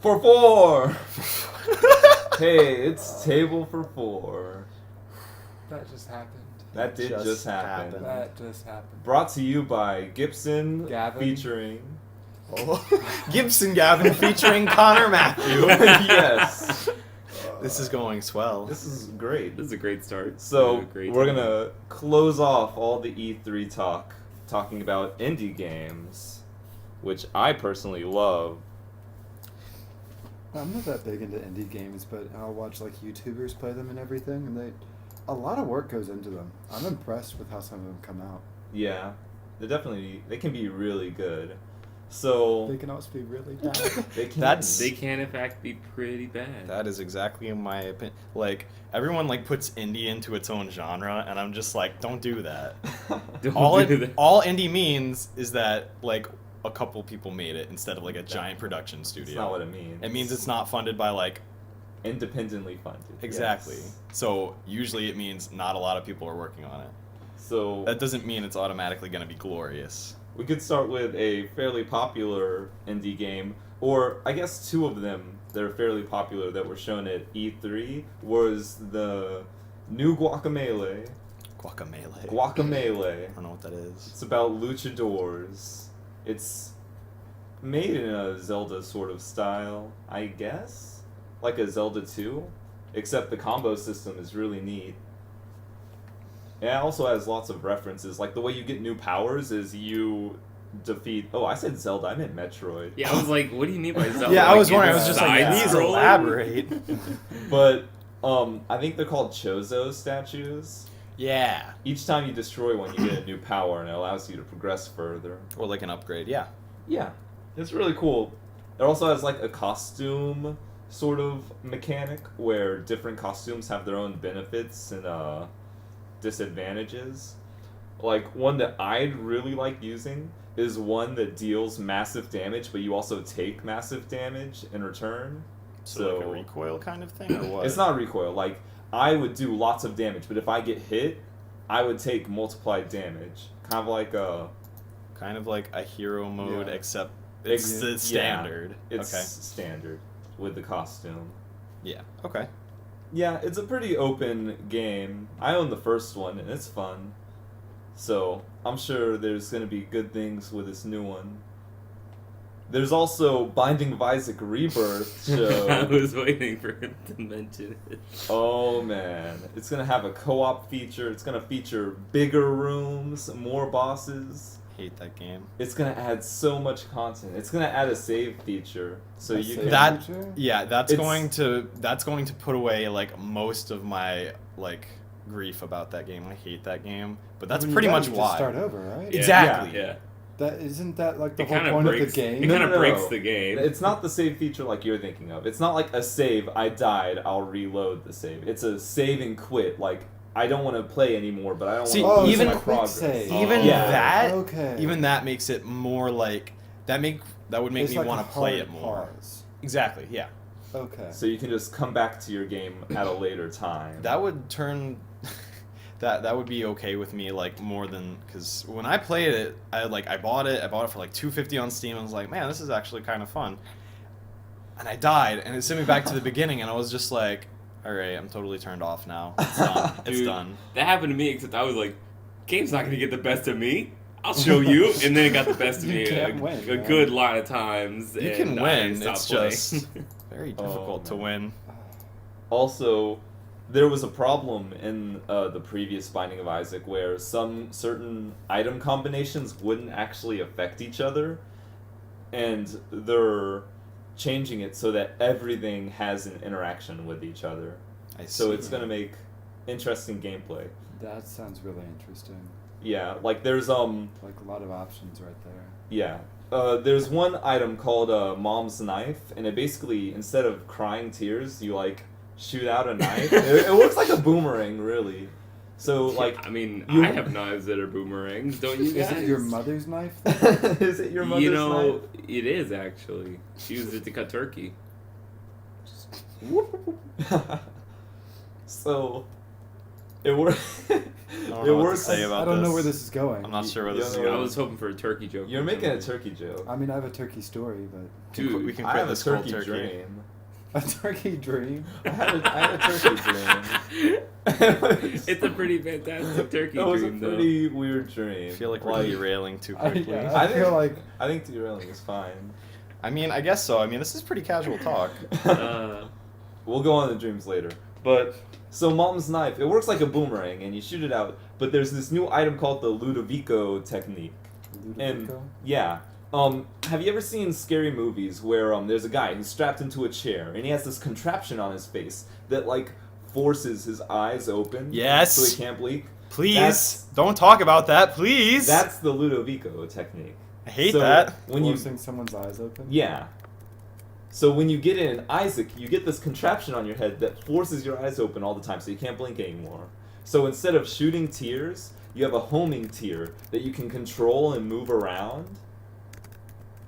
For 4! Hey, it's table for 4. That just happened. That did just happen. That just happened. Brought to you by Gibson Gavin. featuring... Gibson Gavin featuring Connor Matthew. Yes. This is going swell. This is great. This is a great start. So, Great we're time. going to close off all the E3 talk, talking about indie games, which I personally love. I'm not that big into indie games, but I'll watch like YouTubers play them and everything, and a lot of work goes into them. I'm impressed with how some of them come out. Yeah, they can be really good. So, They can also be really bad. they can. They can, in fact, be pretty bad. That is exactly my opinion. Like, everyone, like, puts indie into its own genre, and I'm just like, don't do that. Don't do that. All indie means is that, like, a couple people made it instead of, like, a giant production studio. That's not what it means. It means it's not funded by, like... Independently funded. Exactly. Yes. So, usually it means not a lot of people are working on it. So, That doesn't mean it's automatically going to be glorious. we could start with a fairly popular indie game, or I guess two of them that are fairly popular that were shown at E3 was the new Guacamelee. Guacamelee. I don't know what that is. It's about luchadors. It's made in a Zelda sort of style, I guess? Like a Zelda 2, except the combo system is really neat. And it also has lots of references, like the way you get new powers is you defeat... Oh, I said Zelda, I meant Metroid. Yeah, I was like, what do you mean by Zelda? Yeah, I was wondering. I it's was just like, please side-scrolling? elaborate. But, I think they're called Chozo statues. Yeah. Each time you destroy one, you get a new power, and it allows you to progress further. Or like an upgrade, yeah. Yeah, it's really cool. It also has like a costume sort of mechanic where different costumes have their own benefits and disadvantages. Like one that I'd really like using is one that deals massive damage, but you also take massive damage in return. So like a recoil kind of thing, or what? It's not recoil. Like I would do lots of damage, but if I get hit, I would take multiplied damage. Kind of like a hero mode, Yeah. except it's the standard. It's Okay. standard with the costume. Yeah. Okay. Yeah, it's a pretty open game. I own the first one, and it's fun. So, I'm sure there's going to be good things with this new one. There's also Binding of Isaac Rebirth I show. was waiting for him to mention it. Oh, man. It's going to have a co-op feature. It's going to feature bigger rooms, more bosses. Hate that game. It's going to add so much content. It's going to add a save feature. So A you save can... That feature? yeah, that's It's- going to put away like most of my like grief about that game. I hate that game, but that's When you pretty die, much you why. just start over, right? Yeah, Exactly. Yeah. That isn't that like the It whole kind of point breaks of the game? It No, kind of no, no. breaks the game. It's not the save feature like you're thinking of. It's not like a save, I died, I'll reload the save. It's a save and quit. Like, I don't want to play anymore, but I don't See, want to lose even my quick progress. save. Even Yeah. that, Okay. even that makes it more like that would make It's me like want a to play hard it more. pause. Exactly. Yeah. Okay. So you can just come back to your game at a later time. That would turn. That would be okay with me, like more than because when I played it, I bought it for like $250 on Steam. And I was like, man, this is actually kind of fun. And I died, and it sent me back to the beginning, and I was just like, all right, I'm totally turned off now. It's done. It's Dude, done. That happened to me, except I was like, game's not going to get the best of me. I'll show you. And then it got the best of You me can't a win, a man. good lot of times. You and can I win. stopped It's playing. just very difficult to man. win. Also, there was a problem in the previous Binding of Isaac where some certain item combinations wouldn't actually affect each other, and they're changing it so that everything has an interaction with each other. I So see. it's going to make interesting gameplay. That sounds really interesting. Yeah, like there's Like a lot of options right there. Yeah. There's one item called Mom's Knife, and it basically, instead of crying tears, you, like, shoot out a knife. it looks like a boomerang, really. So, like... I mean, you- I have knives that are boomerangs, don't you guys? Is it your mother's knife? Then? Is it your mother's You know, knife? it is actually. She used it to cut turkey. So, It works. I don't know what to say I about don't know this. where this is going. I'm not sure where You this is don't know I going. was hoping for a turkey joke. You're or making a something. turkey joke. I mean, I have a turkey story, but Dude, we can I quit have a this cold turkey dream. a turkey dream. I had a turkey dream. It's a pretty fantastic turkey It was a dream, though. pretty weird dream. I feel like we're derailing too I, quickly. yeah, I I feel like I think derailing is fine. I mean, I guess so. I mean, this is pretty casual talk. We'll go on the dreams later. But so Mom's knife, it works like a boomerang, and you shoot it out. But there's this new item called the Ludovico technique. And Ludovico? yeah, have you ever seen scary movies where there's a guy who's strapped into a chair and he has this contraption on his face that like forces his eyes open, Yes. so he can't blink. Please, That's- don't talk about that, please. That's the Ludovico technique. I hate So that. when you forcing someone's eyes open. yeah. So when you get in Isaac, you get this contraption on your head that forces your eyes open all the time, so you can't blink anymore. So instead of shooting tears, you have a homing tear that you can control and move around.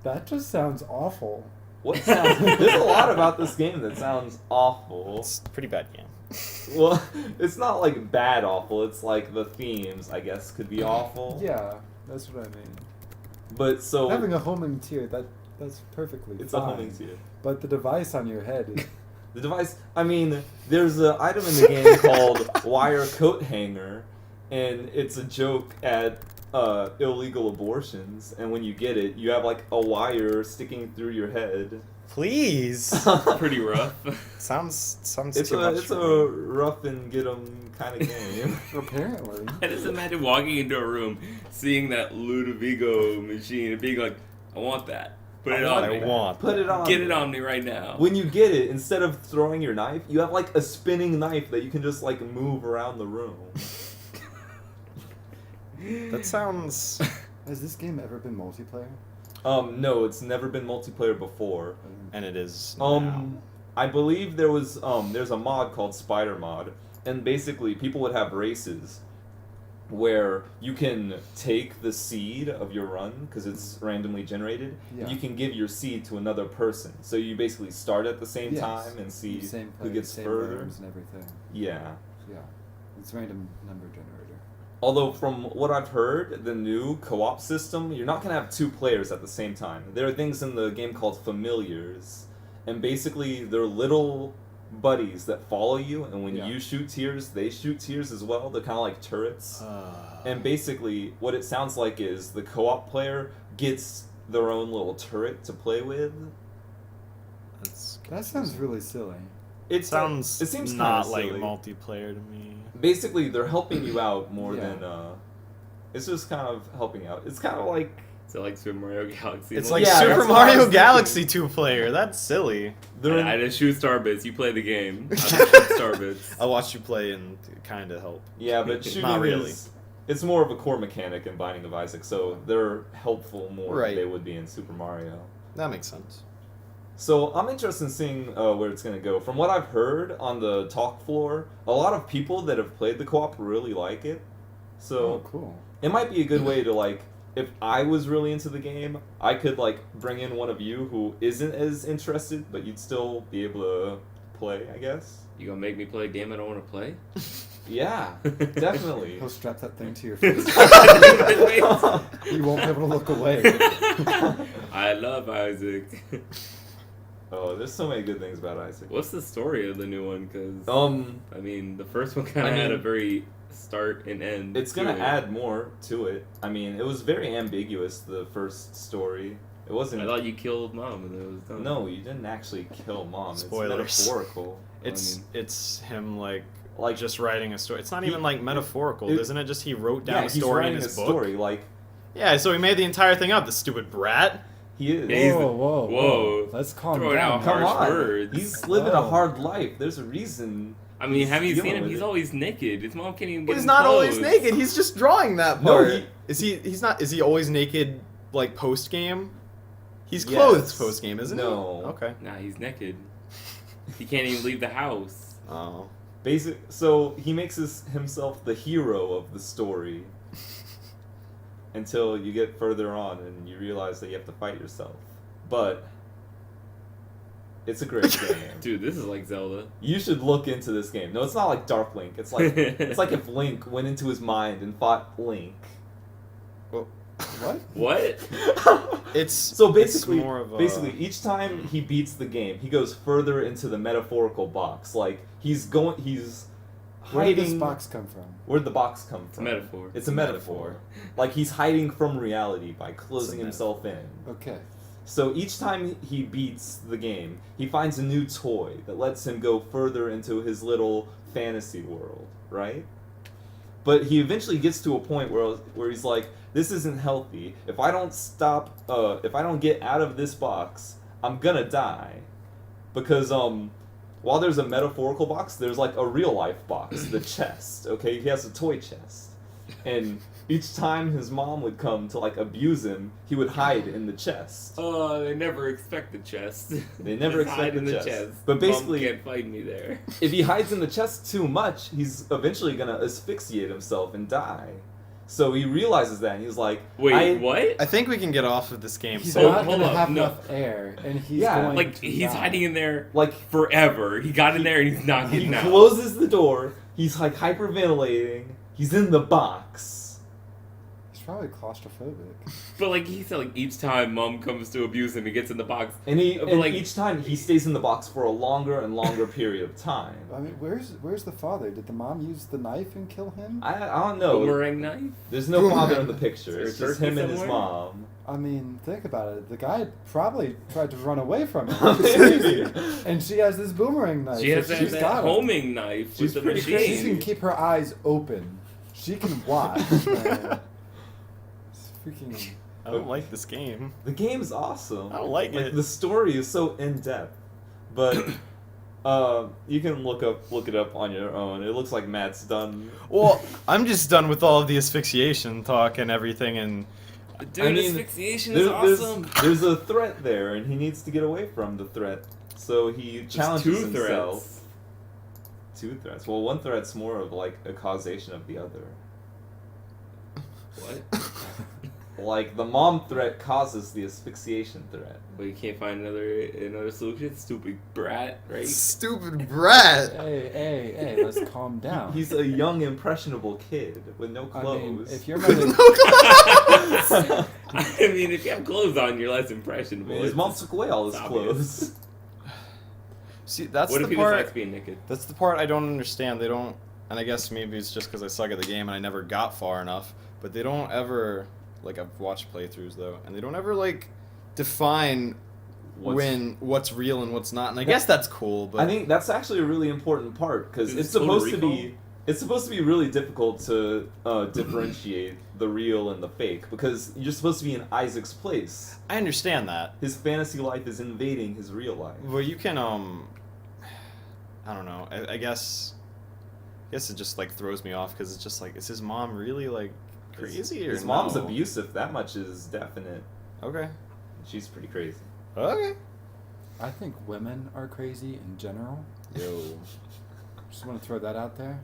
That just sounds awful. What sounds? There's a lot about this game that sounds awful. It's a pretty bad game. Well, it's not like bad awful. It's like the themes, I guess, could be awful. Yeah, that's what I mean. But so Having a homing tear, that's perfectly it's fine. a homing tear. But the device on your head is The device. I mean, there's an item in the game called Wire Coat Hanger, and it's a joke at illegal abortions. And when you get it, you have like a wire sticking through your head. Please. Pretty rough. sounds It's too a much it's for a me. rough and get 'em kind of game. apparently. I just imagine walking into a room, seeing that Ludovico machine, and being like, I want that. Put it on me. I want. Put it on. Get it on me right now. When you get it, instead of throwing your knife, you have like a spinning knife that you can just like move around the room. That sounds. Has this game ever been multiplayer? No, it's never been multiplayer before. And it is. now. I believe there's a mod called Spider Mod, and basically people would have races where you can take the seed of your run because it's randomly generated. Yeah. And you can give your seed to another person, so you basically start at the same Yes. time and see Same who place, gets same further. rooms and everything. Yeah. Yeah, it's random number generator. Although from what I've heard, the new co-op system, you're not gonna have two players at the same time. There are things in the game called familiars, and basically they're little buddies that follow you, and when Yeah. you shoot tears, they shoot tears as well. They're kind of like turrets. And basically, what it sounds like is the co-op player gets their own little turret to play with. That sounds really silly. It sounds it seems not kinda like silly. multiplayer to me. Basically, they're helping you out more Yeah. than it's just kind of helping out. It's kind of like So like Super Mario Galaxy. It's mode? like Yeah, Super that's what I was Mario thinking. Galaxy 2-player. That's silly. they're I just shoot Starbits. You play the game. I just shoot Starbits. I watched you play and kind of help. yeah, but shooting Not really. it's more of a core mechanic in Binding of Isaac, so they're helpful more Right. than they would be in Super Mario. That makes sense. So I'm interested in seeing where it's gonna go. From what I've heard on the talk floor, a lot of people that have played the co-op really like it. So Oh, cool. it might be a good way to like, if I was really into the game, I could like bring in one of you who isn't as interested, but you'd still be able to play, I guess. You gonna make me play a game I don't want to play? Yeah, definitely. He'll strap that thing to your face. You won't be able to look away. I love Isaac. Oh, there's so many good things about Isaac. What's the story of the new one? Because I mean, the first one kind I of had a mean, very start and end. it's to gonna it. add more to it. I mean, it was very ambiguous, the first story. It wasn't. I thought you killed mom and it was done. No, you didn't actually kill mom. Spoilers. It's metaphorical. It's him like Like just writing a story. It's not He- even like metaphorical, it- isn't it? Just he wrote down yeah, a he's story in writing his a book. story. Like Yeah, so he made the entire thing up. The stupid brat. he is. Yeah, he's Whoa, the- whoa, whoa. Let's calm Throwing down. out Come harsh on, words. he's living a Oh. hard life. There's a reason. I mean, have you He's seen dealing him? with He's it. always naked. His mom can't even get But he's him not always clothes. naked. He's just drawing that No, part. he- He's not? Is he always naked? Like post game? He's Yes. clothed post game, isn't No. he? Okay. Nah, he's naked. He can't even leave the house. Oh. So he makes himself the hero of the story until you get further on and you realize that you have to fight yourself. But It's a great game. Dude, this is like Zelda. You should look into this game. No, it's not like Dark Link. It's like if Link went into his mind and fought Link. Well, What? What? it's So basically, it's more of a, basically, each time he beats the game, he goes further into the metaphorical box. Like he's Where did hiding. this box come from? Where'd the box come It's a from? metaphor. It's a metaphor. Like he's hiding from reality by closing It's a himself in. Okay. So each time he beats the game, he finds a new toy that lets him go further into his little fantasy world, right? But he eventually gets to a point where he's like, this isn't healthy. If I don't if I don't get out of this box, I'm gonna die. Because while there's a metaphorical box, there's like a real life box, the chest. Okay, he has a toy chest, and each time his mom would come to like abuse him, he would hide in the chest. Oh, they never expect the chest. They never Just hide expect in the the chest. chest. But basically- Mom can't fight me there. If he hides in the chest too much, he's eventually gonna asphyxiate himself and die. So he realizes that, and he's like, Wait, what? I think we can get off of this game. He's So not hold going to up, have no. enough air, and he's Yeah, going Like to he's die. hiding in there Like forever. He got in there and he's not he getting out. closes the door. He's like hyperventilating. He's in the box. He's probably claustrophobic. But like he said, like each time mom comes to abuse him, he gets in the box. And But, like- each time he stays in the box for a longer and longer period of time. I mean, where's the father? Did the mom use the knife and kill him? I don't know. Boomerang knife. There's no father in the picture. Is It's there a just him turkey and his somewhere? mom. I mean, think about it. The guy probably tried to run away from him. She's crazy. And she has this boomerang knife. She has so that, she's that got him. homing knife She's with the pretty machine. She can keep her eyes open. She can watch. Man. It's freaking. I don't like this game. The game's awesome. I don't like it. The story is so in depth, but you can look it up on your own. It looks like Matt's done. Well, I'm just done with all of the asphyxiation talk and everything, and Dude, I mean, asphyxiation is awesome. There's a threat there, and he needs to get away from the threat. So he There's challenges two himself. threats. Two threats. Well, one threat's more of like a causation of the other. What? Like the mom threat causes the asphyxiation threat. Well, you can't find another solution. Stupid brat, right? stupid brat. Hey, let's calm down. He's a young, impressionable kid with no I clothes. mean, if you're gonna, I mean, if you have clothes on, you're less impressionable. his It's mom just took away all his obvious. clothes. See, that's What the if he part. just likes being naked? That's the part I don't understand. They don't, and I guess maybe it's just because I suck at the game and I never got far enough. But they don't ever, like I've watched playthroughs though, and they don't ever like define what's real and what's not. And I guess that's cool. But I think that's actually a really important part because Is it's this Total supposed to Recall? be. It's supposed to be really difficult to differentiate the real and the fake because you're supposed to be in Isaac's place. I understand that. His fantasy life is invading his real life. Well, you can I don't know. I guess it just like throws me off because it's just like, is his mom really like crazy or His mom's no? abusive. That much is definite. Okay. She's pretty crazy. Okay. I think women are crazy in general. Yo. Just want to throw that out there.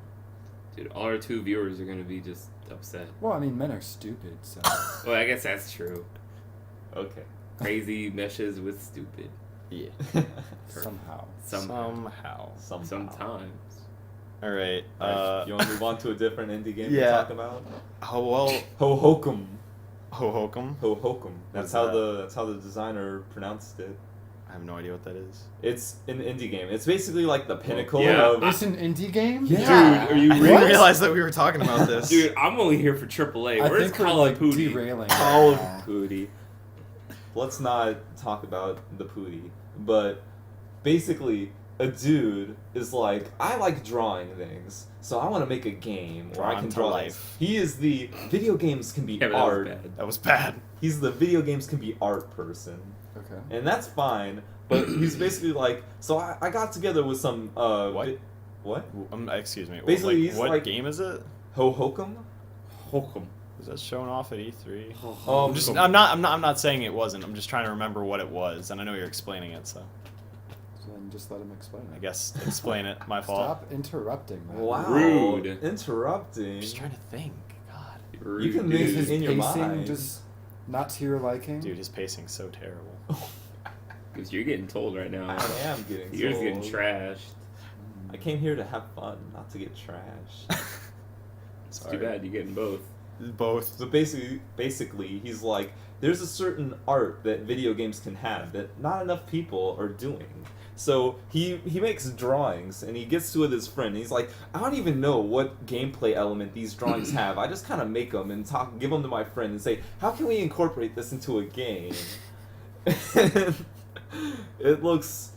Dude, all our 2 viewers are gonna be just upset. Well, I mean, men are stupid, so. Well, I guess that's true. Okay. Crazy meshes with stupid. Yeah. Somehow. Somehow. Sometimes. All right. Alright, you want to move on to a different indie game to yeah. talk about? Oh well. Ho Hokum. Ho-hokum. Ho Hokum. What's That's how that? that's how the designer pronounced it. I have no idea what that is. It's an indie game. It's basically like the pinnacle Yeah. of. It's an indie game? Yeah. Dude, are you I really? didn't realize that we were talking about this. Dude, I'm only here for AAA. I Where's think we're Call like of Duty? derailing. Call of Yeah. Duty. Let's not talk about the Pootie, but basically, a dude is like, I like drawing things, so I want to make a game where I Drawn can to draw life. things. He is the video games can be Yeah, but that was art. bad. That was bad. He's the video games can be art person, Okay. and that's fine. But he's basically like, so I got together with some What? what? Excuse me. Basically, like, he's what like- game is it? Ho Hokum? Hokum. Was that shown off at E3? Um, I'm not saying it wasn't. I'm just trying to remember what it was, and I know you're explaining it, so So then just let him explain it. I guess explain it. My fault. Stop interrupting, man. Wow. Rude. Interrupting. I'm just trying to think. God, Rude can dude. make Is his in your pacing mind. just not to your liking? dude, his pacing's so terrible. Because you're getting told right now. I am getting You're just getting told. trashed. I came here to have fun, not to get trashed. It's Sorry. too bad you're getting both. Both. So basically, he's like, there's a certain art that video games can have that not enough people are doing. So he makes drawings and he gets to with his friend. And he's like, I don't even know what gameplay element these drawings have. I just kind of make them and give them to my friend and say, how can we incorporate this into a game? It looks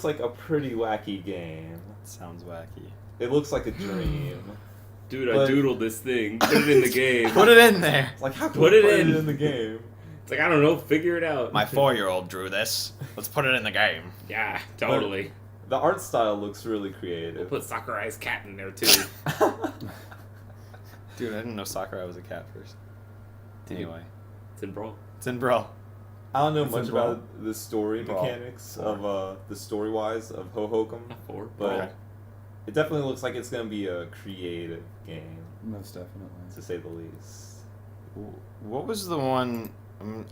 like a pretty wacky game. Sounds wacky. It looks like a dream. Dude, I But- doodled this thing. Put it in the game. Put it in there. It's like, how can Put we it put in. it in the game? It's like, I don't know, figure it out. My 4-year-old drew this. Let's put it in the game. Yeah, totally. The art style looks really We'll creative. put Sakurai's cat in there too. Dude, I didn't know Sakurai was a cat first. Anyway, It's in Brawl. it's in Brawl. I don't know It's much in Brawl? about the story Brawl. mechanics of the story wise of Hohokum, Four. but Okay. it definitely looks like it's gonna be a creative game, Most definitely. to say the least. What was the one?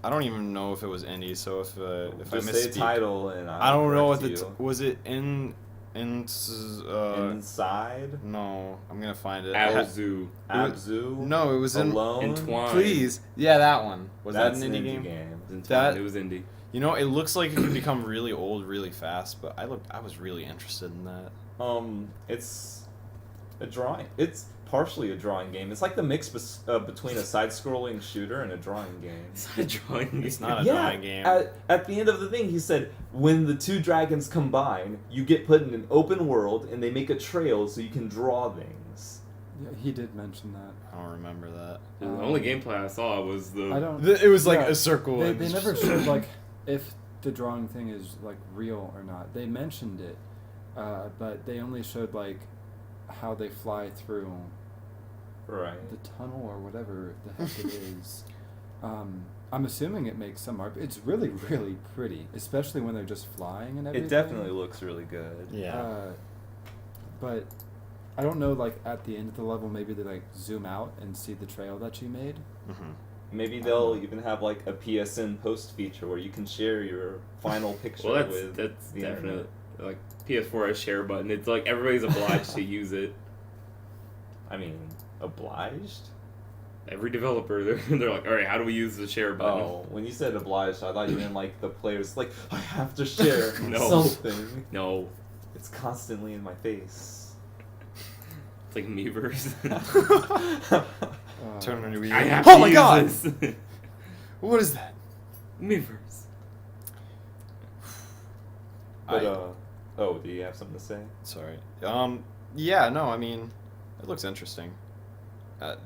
I don't even know if it was indie. So if I Just say misspeak, title and I don't know what correct the you. was it in Inside no, I'm gonna find it. Abzu. Abzu. No, it was in Alone. Entwine. Please, yeah, that one. Was That's that an indie game? Entwine. That- It was indie. You know, it looks like it can become really old really fast, but I was really interested in that. It's a drawing. It's partially a drawing game. It's like the mix between a side-scrolling shooter and a drawing game. It's not a drawing. It's not a Yeah, drawing game. At the end of the thing, he said, when the two dragons combine, you get put in an open world, and they make a trail so you can draw things. Yeah, he did mention that. I don't remember that. The only gameplay I saw was the. I don't. It was like Yeah, a circle. They, and they it's never just- showed like if the drawing thing is like real or not. They mentioned it, but they only showed like how they fly through Right. the tunnel or whatever the heck it is. I'm assuming it makes some art. It's really, really pretty, especially when they're just flying and everything. It definitely looks really good. Yeah. But I don't know, like at the end of the level, maybe they like zoom out and see the trail that you made. Mhm. Maybe they'll even have like a PSN post feature where you can share your final picture Well, with that's the definite. internet. Like PS4 has share button. It's like everybody's obliged to use it. I mean, obliged? Every developer, they're like, all right, how do we use the share button? Oh, when you said obliged, I thought you meant like the players, like, I have to share No. something. No, It's constantly in my face. it's like Miiverse. Turn into I have Oh to my use god! this. What is that? Miiverse. But, I- oh, do you have something to say? Sorry. Yeah, no, I mean, it looks interesting.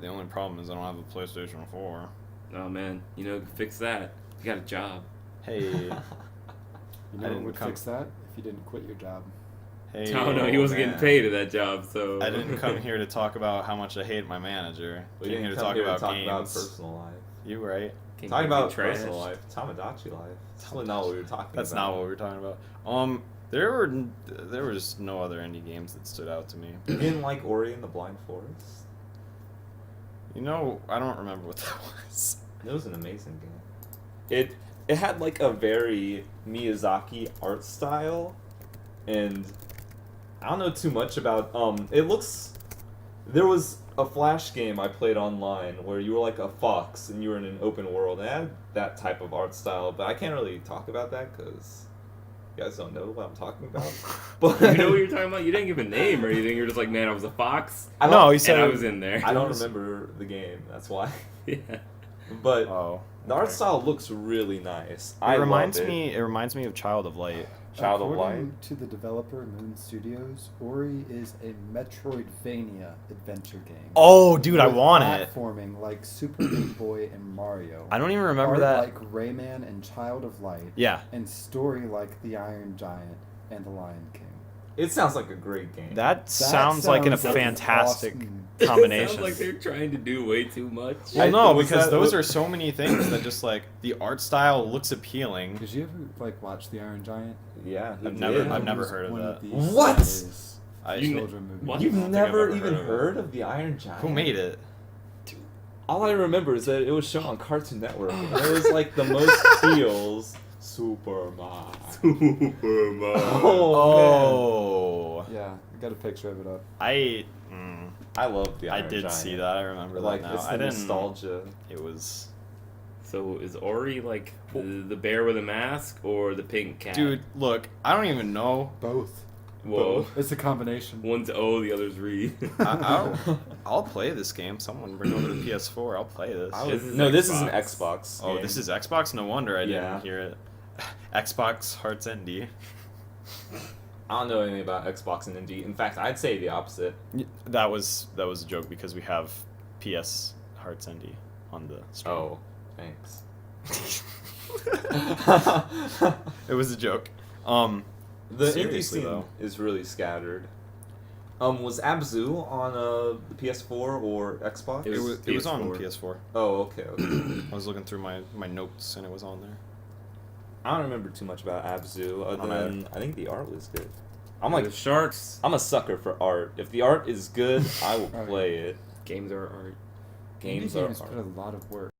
The only problem is I don't have a PlayStation 4. Oh man, you know, fix that. You got a job. Hey, You I know what didn't would come- fix that? If you didn't quit your job. hey. Oh no, he wasn't man. getting paid at that job, so. I didn't come here to talk about how much I hate my manager. We Came didn't here to come talk here about to talk games. about personal life. You right? Came Talking here to about be trashed. personal life, Tamagotchi life. That's really not what we were talking That's about. not what we were talking about. There were just no other indie games that stood out to me. You didn't like Ori and the Blind Forest? You know, I don't remember what that was. It was an amazing game. It had like a very Miyazaki art style, and I don't know too much about. It looks. There was a Flash game I played online where you were like a fox and you were in an open world. And it had that type of art style, but I can't really talk about that because you guys don't know what I'm talking about. But You know what you're talking about? You didn't give a name or anything. You're just like, man, I was a fox, I don't, No, he and said I it was in there. I don't remember the game. That's why. Yeah. But Oh, the art okay. style looks really nice. It I reminds love it. me. It reminds me of Child of Light. Child of According Light. to the developer Moon Studios, Ori is a Metroidvania adventure game. Oh, dude, I with want it. Platforming like Super Meat Boy and Mario. I don't even remember Art that. like Rayman and Child of Light. Yeah, And story like The Iron Giant and The Lion King. It sounds like a great game. that sounds like a sounds fantastic awesome. combination. Sounds like they're trying to do way too much. Well, no, Was because that- those are so many things that just like the art style looks appealing. Did you ever like watch The Iron Giant? Yeah, I've he never- did. I've It never was heard of one that. these What? days. I, Children movie. What? You've I don't think never I've ever even heard of it. heard of the Iron Giant? who made it? All I remember is that it was shown on Cartoon Network, and it was like the most feels Superman. Superman. Oh. Yeah, I got a picture of it up. I love the I Iron did Giant. see that. I remember Like, that now. it's the I didn't. nostalgia. It was. So is Ori like the bear with a mask or the pink cat? Dude, look, I don't even know. Both. Whoa. It's a combination. One's O, the other's Re. I'll play this game. Someone bring over the PS4. I'll play this. This is This is an Xbox. Xbox. Oh, game. this is Xbox? No wonder I Yeah. didn't hear it. Xbox Hearts ND. I don't know anything about Xbox and indie. In fact, I'd say the opposite. That was a joke because we have PS Hearts ND on the stream. Oh, thanks. It was a joke. The indie Seriously, scene though. is really scattered. Was Abzu on the PS4 or Xbox? It It was on PS4. PS4. Oh, okay. I was looking through my notes and it was on there. I don't remember too much about Abzu other I'm than I think the art was good. I'm The like, sharks. I'm a sucker for art. If the art is good, I will Oh, yeah. play it. Games are art. Games Indie are games art. put a lot of work.